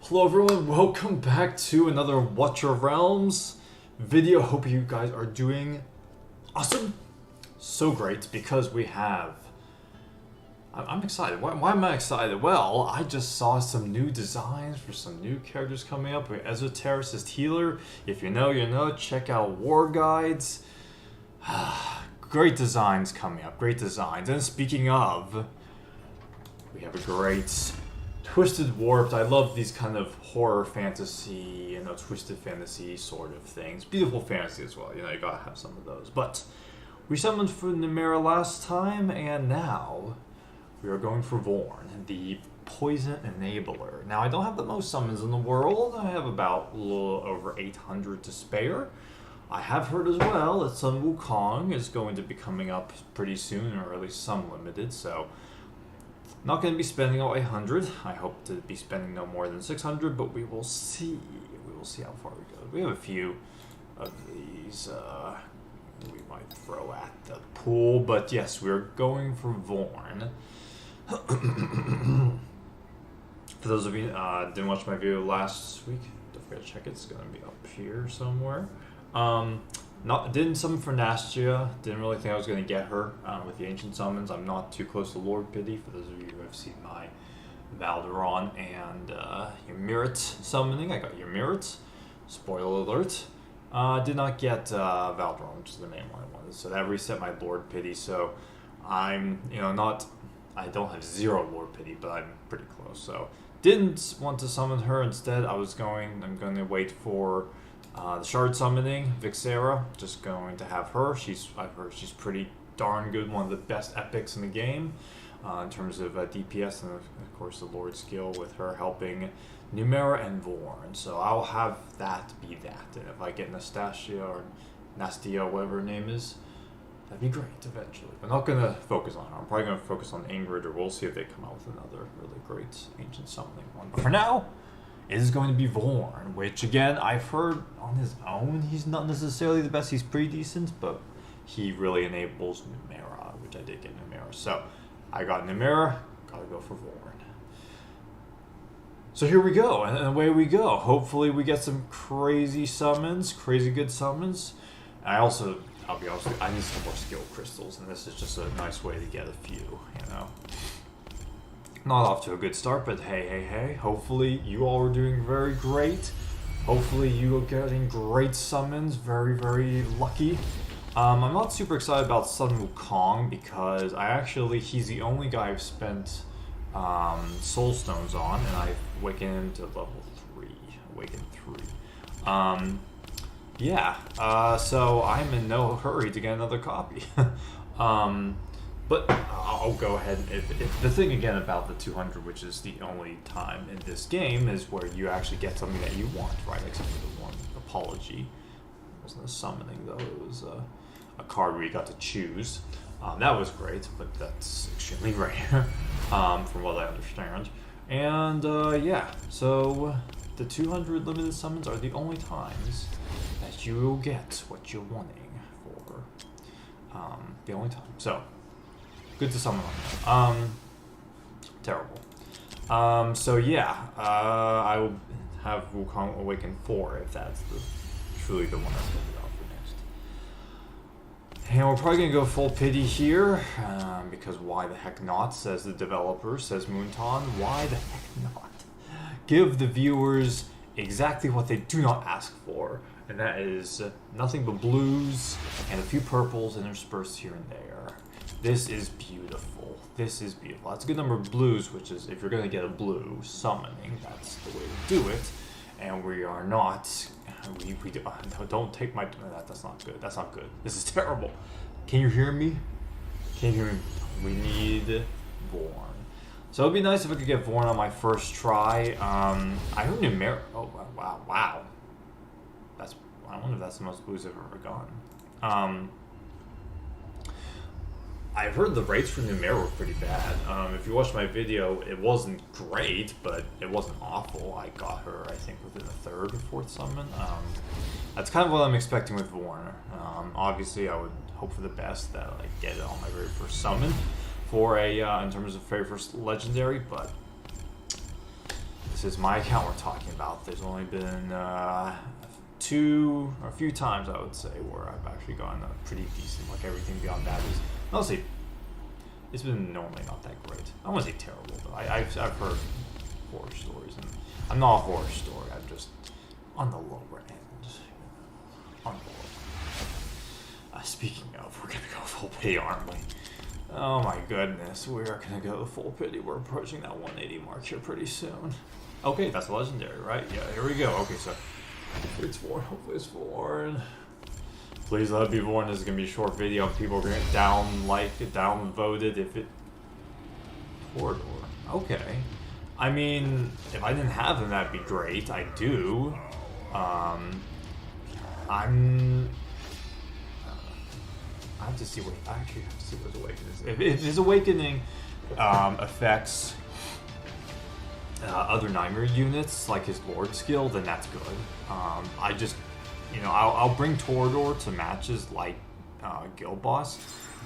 Hello everyone, welcome back to another Watcher Realms video. Hope you guys are doing awesome. So great because we have... I'm excited. Why am I excited? Well, I just saw some new designs for some new characters coming up. We have Esotericist Healer. If you know, you know. Check out War Guides. Great designs coming up. Great designs. And speaking of, we have a great... Twisted Warped. I love these kind of horror fantasy, twisted fantasy sort of things. Beautiful fantasy as well, you gotta have some of those. But we summoned for Numera last time, and now we are going for Vorn, the Poison Enabler. Now, I don't have the most summons in the world. I have about a little over 800 to spare. I have heard as well that Sun Wukong is going to be coming up pretty soon, or at least some limited, so... Not going to be spending all 800. I hope to be spending no more than 600, but we will see. We will see how far we go. We have a few of these we might throw at the pool, but yes, we're going for Vorn. For those of you didn't watch my video last week, don't forget to check it. It's going to be up here somewhere. Didn't summon for Nastia. Didn't really think I was going to get her with the Ancient Summons. I'm not too close to Lord Pity, for those of you who have seen my Valderon and Ymiric summoning. I got Ymiric. Spoiler alert. Did not get Valderon, which is the main one I wanted. So that reset my Lord Pity. So I'm, I don't have 0 Lord Pity, but I'm pretty close. So didn't want to summon her. Instead, I'm going to wait for... the Shard Summoning, Vixera, just going to have her. I've heard she's pretty darn good, one of the best epics in the game in terms of DPS, and of course the Lord skill with her helping Numera and Vorn. So I'll have that be that, and if I get Nastasia or Nastia, whatever her name is, that'd be great eventually. I'm not going to focus on her. I'm probably going to focus on Ingrid, or we'll see if they come out with another really great Ancient Summoning one. But for now, it is going to be Vorn, which again, I've heard on his own, he's not necessarily the best. He's pretty decent, but he really enables Numera, which I did get Numera. So I got Numera, gotta go for Vorn. So here we go, and away we go. Hopefully we get some crazy summons, crazy good summons. I'll be honest with you, I need some more skill crystals, and this is just a nice way to get a few, Not off to a good start, but hey. Hopefully you all are doing very great. Hopefully you are getting great summons. Very, very lucky. I'm not super excited about Sun Wukong because he's the only guy I've spent Soul Stones on, and I've awakened him to level 3. Awakened 3. So I'm in no hurry to get another copy. But I'll go ahead. If the thing again about the 200, which is the only time in this game, is where you actually get something that you want, right? Except for the one apology. It wasn't a summoning though. It was a card where you got to choose. That was great, but that's extremely rare, from what I understand. And so the 200 limited summons are the only times that you will get what you're wanting for. The only time. So. Good to summon on. Terrible. I will have Wukong Awaken 4 if that's truly the one that's going to be out for next. And we're probably going to go full pity here, because why the heck not, says the developer, says Moonton. Why the heck not? Give the viewers exactly what they do not ask for, and that is nothing but blues and a few purples interspersed here and there. This is beautiful. This is beautiful. That's a good number of blues, which is, if you're going to get a blue summoning, that's the way to do it. And we are not... don't take my... That's not good. That's not good. This is terrible. Can you hear me? Can you hear me? We need Vorn. So it would be nice if I could get Vorn on my first try. I heard Numera... Oh, wow. I wonder if that's the most blues I've ever gotten. I've heard the rates for Numera were pretty bad. If you watched my video, it wasn't great, but it wasn't awful. I got her, I think, within the 3rd or 4th summon. That's kind of what I'm expecting with Vorn. Obviously, I would hope for the best that I get it on my very first summon for a, in terms of very first legendary, but this this is my account we're talking about. There's only been a few times I would say where I've actually gotten a pretty decent. Like everything beyond that is honestly, it's been normally not that great. I don't want to say terrible, but I've heard horror stories, and I'm not a horror story. I'm just on the lower end. On the lower end. Speaking of, we're gonna go full pity, aren't we? Oh my goodness, we are gonna go full pity. We're approaching that 180 mark here pretty soon. Okay, that's legendary, right? Yeah, here we go. Okay, so it's Vorn. Hopefully it's Vorn. Please let it be Vorn. This is gonna be a short video. People are gonna down voted if it. Corridor. Okay. I mean, if I didn't have them, that'd be great. I do. I have to see what. I actually have to see what his awakening is. If his awakening affects other Nightmare units, like his Lord skill, then that's good. I just, I'll bring Torador to matches like Guild Boss,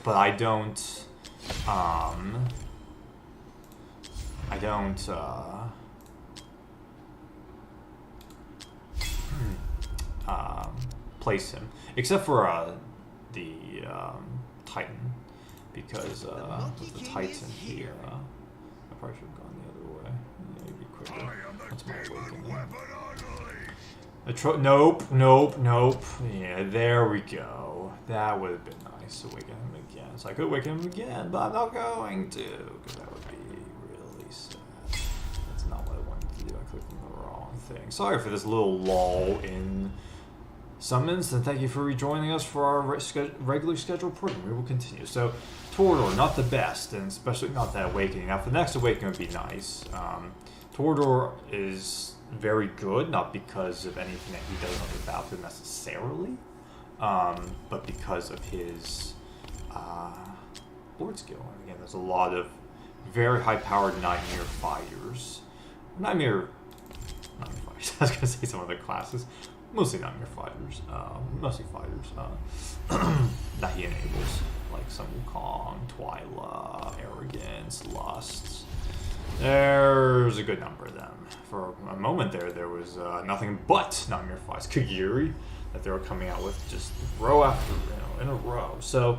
but I don't place him, except for the Titan, because with the Titan here, I probably should have gone the other way. Maybe quicker. That's my awakening. Nope. Yeah, there we go. That would have been nice to awaken him again. So I could awaken him again, but I'm not going to, because that would be really sad. That's not what I wanted to do. I clicked on the wrong thing. Sorry for this little lull in summons, and thank you for rejoining us for our regularly scheduled program. We will continue. So, Torador, not the best, and especially not that awakening. Now, for the next awakening would be nice. Torador is very good, not because of anything that he does on the battlefield necessarily, but because of his Lord skill. And again, there's a lot of very high-powered Nightmare fighters. Nightmare fighters. I was going to say some other classes. Mostly Nightmare fighters. Mostly fighters that he enables, like Sun Wukong, Twyla, Arrogance, Lust. There's a good number of them. For a moment there was nothing but Nightmare fighters. Kagiri, that they were coming out with just row after in a row. So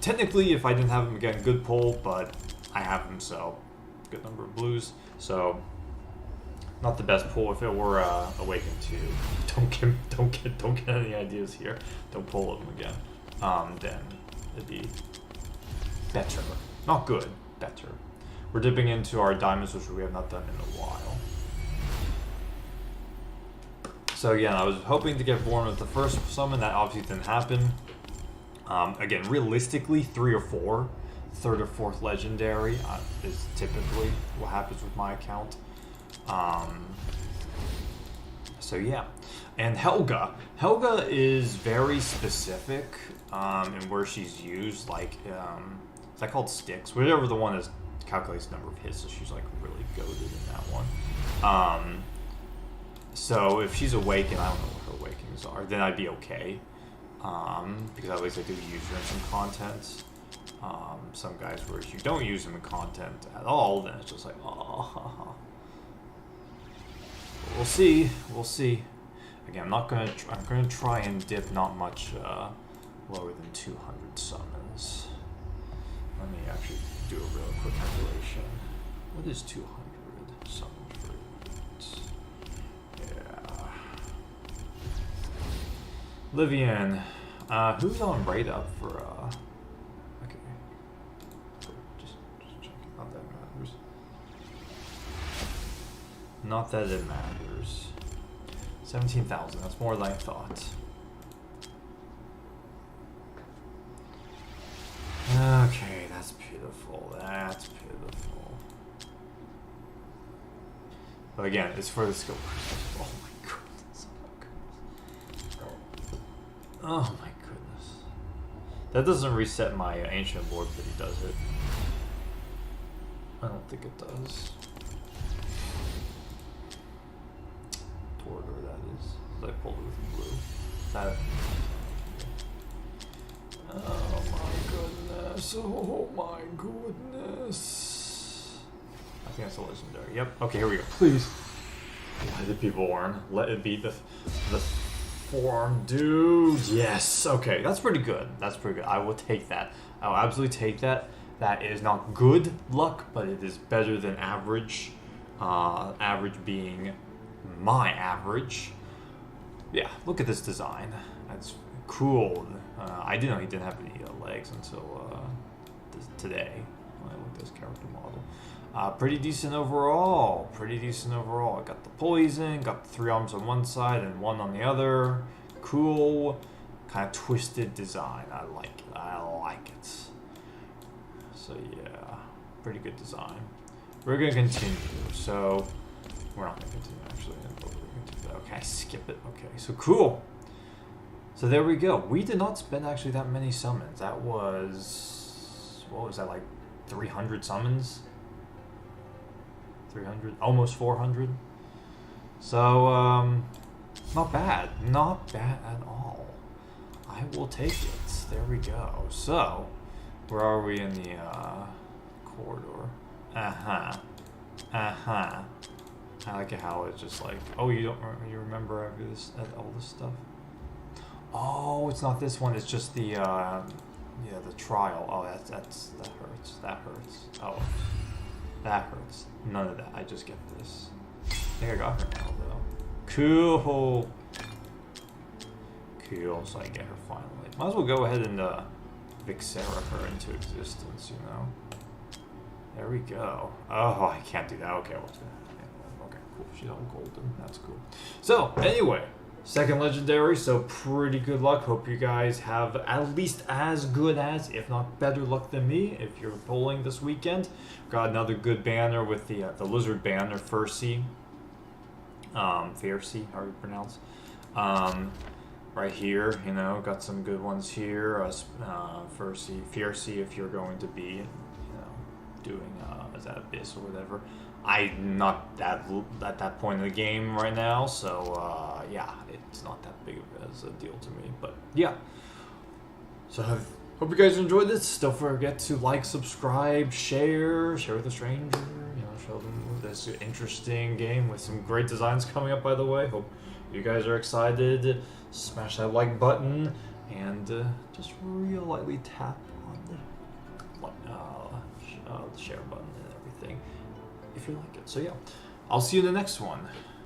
technically, if I didn't have him again, good pull, but I have him, so good number of blues. So not the best pull. If it were Awaken 2, don't get any ideas here. Don't pull him again. Then it'd be better. Not good, better. We're dipping into our diamonds, which we have not done in a while. So again, I was hoping to get Vorn with the first summon. That obviously didn't happen. Again, realistically, 3 or 4, third or fourth legendary is typically what happens with my account. So yeah, and Helga is very specific in where she's used. Like, is that called sticks? Whatever the one is calculates the number of hits, so she's like really goated in that one. So if she's awakened, I don't know what her awakenings are, then I'd be okay. Because at least I do use her in some content. Some guys where if you don't use them in content at all, then it's just like, oh. We'll see. Again, I'm gonna try and dip not much lower than 200 summons. Let me actually do a real quick calculation. What is 200 summons for it? Yeah. Livian, who's on rate up for okay. Just checking. Not that matters. Not that it matters. 17,000, that's more than I thought. Okay, that's beautiful. That's beautiful. But again, it's for the skill. Oh my goodness. Oh my goodness. That doesn't reset my ancient lord, but he does it. I don't think it does. Torador, that is. I pulled it with blue. Is that it? Oh my goodness. Oh my goodness. think that's a legendary. Yep. Okay, here we go. Please. Let it be Vorn. Let it be the Vorn, dude. Yes. Okay, that's pretty good. That's pretty good. I will take that. I will absolutely take that. That is not good luck, but it is better than average. Average being my average. Yeah, look at this design. That's cool. I didn't know he didn't have any legs until today when I looked at his character model. Pretty decent overall. Pretty decent overall. I got the poison, got the 3 arms on one side and 1 on the other. Cool. Kind of twisted design. I like it. I like it. So yeah, pretty good design. We're gonna continue. So we're not gonna continue actually. But we're gonna do that. Okay, skip it. Okay, so cool. So there we go. We did not spend actually that many summons. That was, what was that, like 300 summons? 300, almost 400. So not bad. Not bad at all. I will take it. There we go. So where are we in the corridor? I like it how it's just like, oh, you remember all this stuff? Oh, it's not this one. It's just the the trial. Oh, that hurts. That hurts. Oh, that hurts. None of that. I just get this. I think I got her now though. Cool. Cool. So I get her finally. Might as well go ahead and Vixera her into existence. You know. There we go. Oh, I can't do that. Okay, what's gonna? Okay, cool. She's all golden. That's cool. So anyway. Second legendary, so pretty good luck. Hope you guys have at least as good as, if not better luck than me if you're pulling this weekend. Got another good banner with the lizard banner, Fiercy. Fiercy, how do you pronounce? Right here, you know, got some good ones here. Fiercy if you're going to be, doing is that Abyss or whatever. I'm not at that point in the game right now, so yeah, it's not that big of a deal to me. But yeah, so hope you guys enjoyed this. Don't forget to like, subscribe, share with a stranger. Show them this interesting game with some great designs coming up. By the way, hope you guys are excited. Smash that like button and just real lightly tap on the share button and everything if you like it. So yeah, I'll see you in the next one.